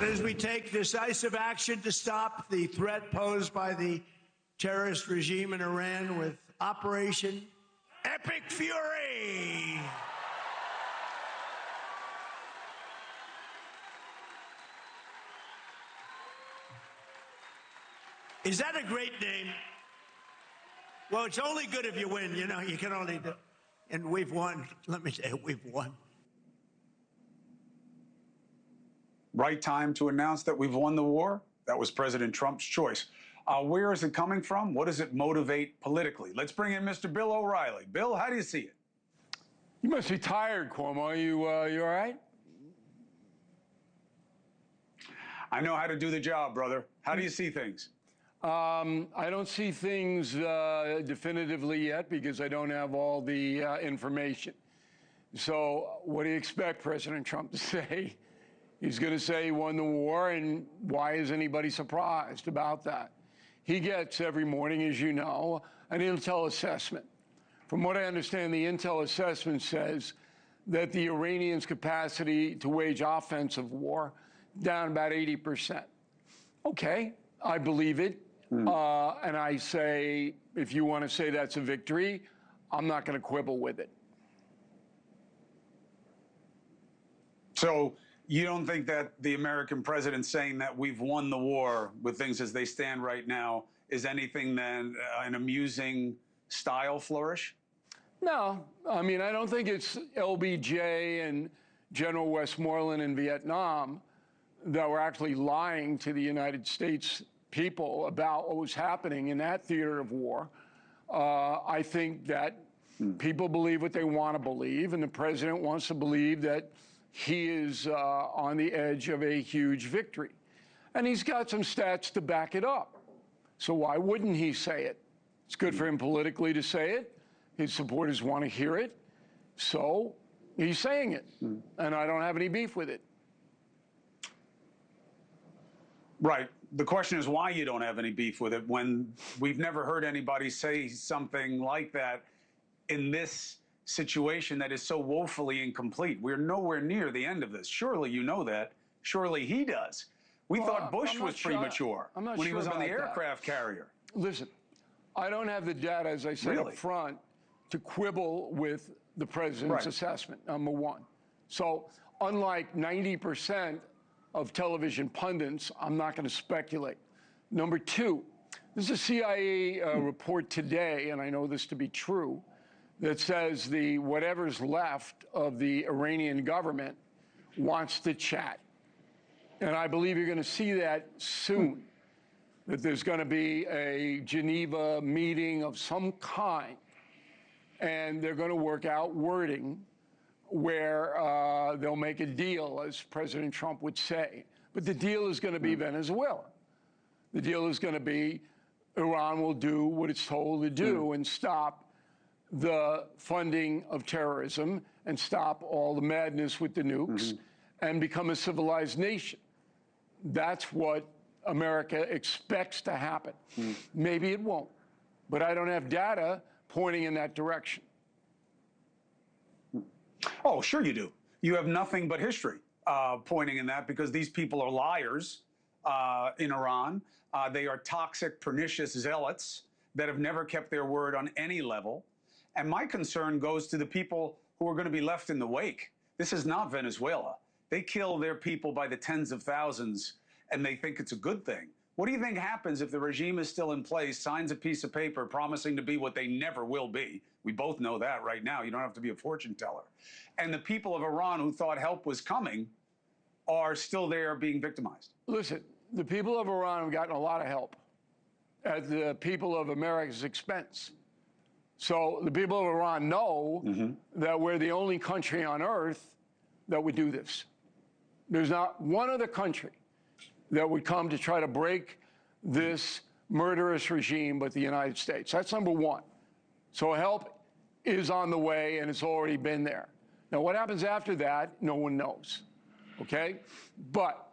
As we take decisive action to stop the threat posed by the terrorist regime in Iran with Operation Epic Fury. Is that a great name? Well, it's only good if you win. You know, you can only do. And we've won. Let me say it, we've won. Right time to announce that we've won the war? That was President Trump's choice. Where is it coming from? What does it motivate politically? Let's bring in Mr. Bill O'Reilly. Bill, how do you see it? You must be tired, Cuomo. You all right? I know how to do the job, brother. How do you see things? I don't see things definitively yet because I don't have all the information. So what do you expect President Trump to say? He's going to say he won the war, and why is anybody surprised about that? He gets every morning, as you know, an intel assessment. From what I understand, the intel assessment says that the Iranians' capacity to wage offensive war down about 80%. Okay, I believe it. And I say, if you want to say that's a victory, I'm not going to quibble with it. So you don't think that the American president saying that we've won the war with things as they stand right now is anything than an amusing style flourish? No. I mean, I don't think it's LBJ and General Westmoreland in Vietnam that were actually lying to the United States people about what was happening in that theater of war. I think that people believe what they want to believe, and the president wants to believe that he is on the edge of a huge victory. And he's got some stats to back it up. So why wouldn't he say it? It's good for him politically to say it. His supporters want to hear it. So he's saying it. And I don't have any beef with it. Right. The question is why you don't have any beef with it when we've never heard anybody say something like that in this situation that is so woefully incomplete. We're nowhere near the end of this. Surely you know that. Surely he does. We thought Bush was premature when he was on the aircraft carrier. Listen, I don't have the data, as I said up front, to quibble with the president's assessment, number one. So unlike 90% of television pundits, I'm not going to speculate. Number two, there's a CIA report today, and I know this to be true, that says the whatever's left of the Iranian government wants to chat. And I believe you're going to see that soon, that there's going to be a Geneva meeting of some kind, and they're going to work out wording where they'll make a deal, as President Trump would say. But the deal is going to be Venezuela. The deal is going to be Iran will do what it's told to do and stop the funding of terrorism and stop all the madness with the nukes and become a civilized nation. That's what America expects to happen. Maybe it won't, but I don't have data pointing in that direction. Oh, sure you do. You have nothing but history pointing in that because these people are liars in Iran. They are toxic, pernicious zealots that have never kept their word on any level. And my concern goes to the people who are going to be left in the wake. This is not Venezuela. They kill their people by the tens of thousands, and they think it's a good thing. What do you think happens if the regime is still in place, signs a piece of paper promising to be what they never will be? We both know that right now. You don't have to be a fortune teller. And the people of Iran who thought help was coming are still there being victimized. Listen, the people of Iran have gotten a lot of help at the people of America's expense. So the people of Iran know that we're the only country on earth that would do this. There's not one other country that would come to try to break this murderous regime but the United States. That's number one. So help is on the way, and it's already been there. Now, what happens after that, no one knows, okay? But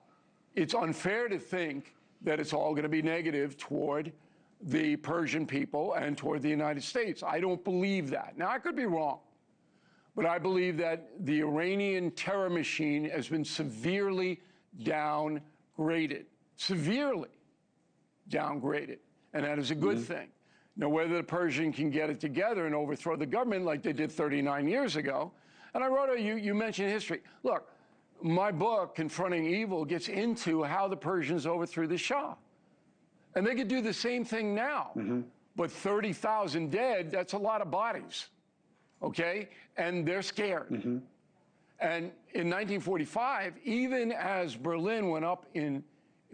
it's unfair to think that it's all going to be negative toward the Persian people and toward the United States. I don't believe that. Now, I could be wrong, but I believe that the Iranian terror machine has been severely downgraded, severely downgraded, and that is a good thing. Now, whether the Persian can get it together and overthrow the government like they did 39 years ago, and I wrote, you mentioned history. Look, my book, Confronting Evil, gets into how the Persians overthrew the Shah. And they could do the same thing now. But 30,000 dead, that's a lot of bodies, okay? And they're scared. And in 1945, even as Berlin went up in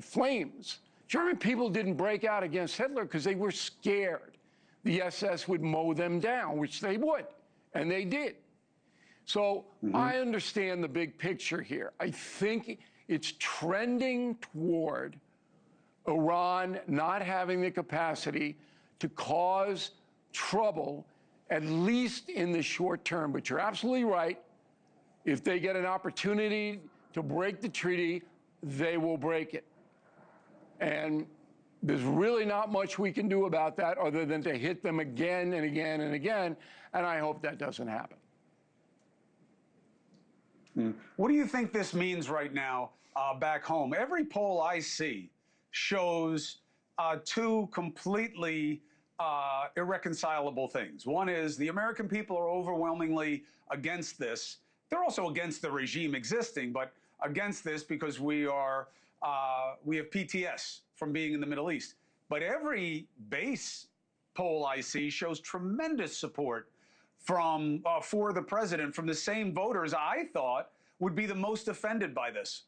flames, German people didn't break out against Hitler because they were scared the SS would mow them down, which they would, and they did. So I understand the big picture here. I think it's trending toward Iran not having the capacity to cause trouble, at least in the short term. But you're absolutely right. If they get an opportunity to break the treaty, they will break it. And there's really not much we can do about that other than to hit them again and again and again. And I hope that doesn't happen. What do you think this means right now back home? Every poll I see shows two completely irreconcilable things. One is the American people are overwhelmingly against this. They're also against the regime existing, but against this because we have PTS from being in the Middle East. But every base poll I see shows tremendous support from for the president from the same voters I thought would be the most offended by this.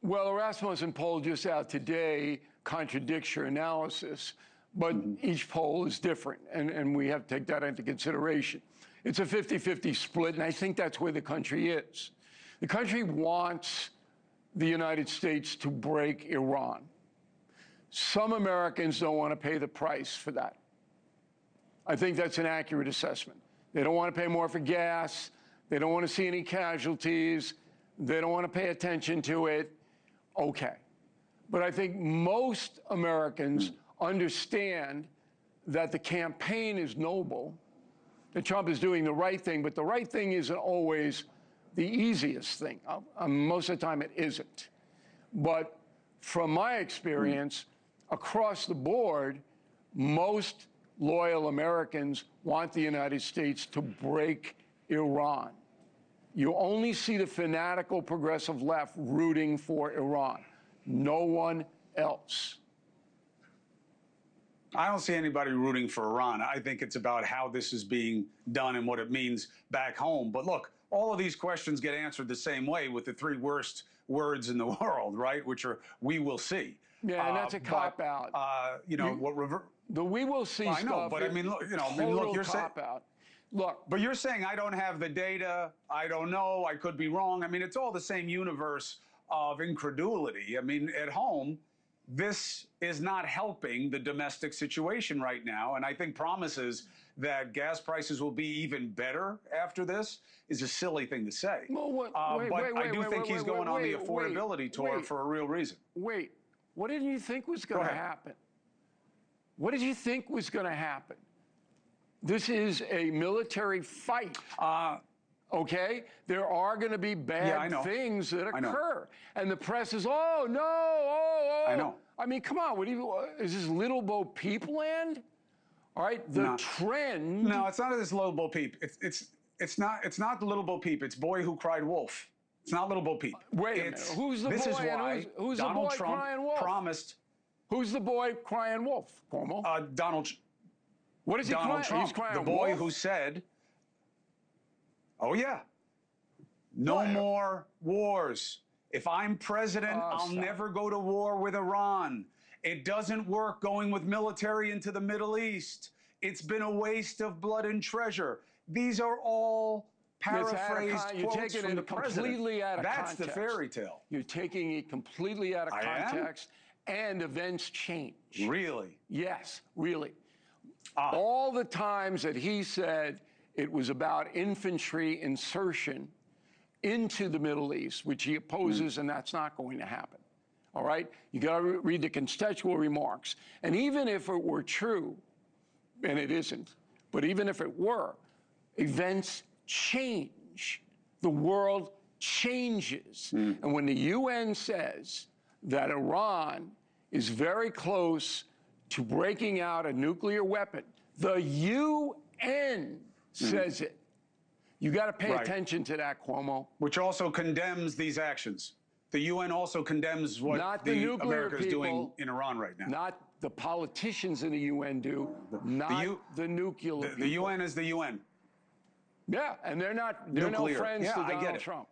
Well, the Rasmussen poll just out today, contradictory analysis, but each poll is different, and we have to take that into consideration. It's a 50-50 split, and I think that's where the country is. The country wants the United States to break Iran. Some Americans don't want to pay the price for that. I think that's an accurate assessment. They don't want to pay more for gas. They don't want to see any casualties. They don't want to pay attention to it. Okay. But I think most Americans understand that the campaign is noble, that Trump is doing the right thing, but the right thing isn't always the easiest thing. Most of the time it isn't. But from my experience, across the board, most loyal Americans want the United States to break Iran. You only see the fanatical progressive left rooting for Iran. No one else. I don't see anybody rooting for Iran. I think it's about how this is being done and what it means back home. But look, all of these questions get answered the same way with the three worst words in the world, right? Which are, we will see. Yeah, and that's a cop-out. The we will see I know, stuff. but I mean, look, you're saying, look, but you're saying I don't have the data. I don't know. I could be wrong. I mean, it's all the same universe of incredulity. I mean, at home, this is not helping the domestic situation right now. And I think promises that gas prices will be even better after this is a silly thing to say. Well, I do think he's going on the affordability tour for a real reason. Wait, what did you think was going to happen? What did you think was going to happen? This is a military fight. Okay? There are going to be bad things that occur. And the press is, oh, no, oh. I know. I mean, come on. Is this Little Bo Peep land? All right? The trend. No, it's not this Little Bo Peep. It's not the Little Bo Peep. It's Boy Who Cried Wolf. It's not Little Bo Peep. Wait a minute. Who's the boy? This is why who's Donald the boy Trump crying wolf? promised. Who's the boy crying wolf, Cuomo? What is he Donald crying? Trump, He's crying the boy wolf? who said, oh yeah, no more wars. If I'm president, I'll never go to war with Iran. It doesn't work going with military into the Middle East. It's been a waste of blood and treasure. These are all paraphrased quotes from the president. That's the fairy tale. You're taking it completely out of context, and events change. Really? Yes, really. All the times that he said it was about infantry insertion into the Middle East, which he opposes, and that's not going to happen. All right? You got to read the contextual remarks. And even if it were true, and it isn't, but even if it were, events change. The world changes. And when the UN says that Iran is very close to breaking out a nuclear weapon. The UN says it. You got to pay attention to that, Cuomo. Which also condemns these actions. The UN also condemns what America is doing in Iran right now. Not the politicians in the UN do, the nuclear people. The UN is the UN. Yeah, and they're no friends to Donald Trump.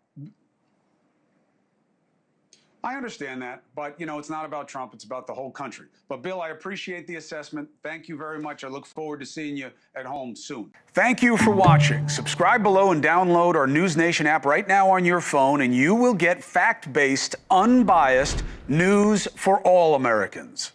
I understand that, but, you know, it's not about Trump. It's about the whole country. But, Bill, I appreciate the assessment. Thank you very much. I look forward to seeing you at home soon. Thank you for watching. Subscribe below and download our NewsNation app right now on your phone, and you will get fact-based, unbiased news for all Americans.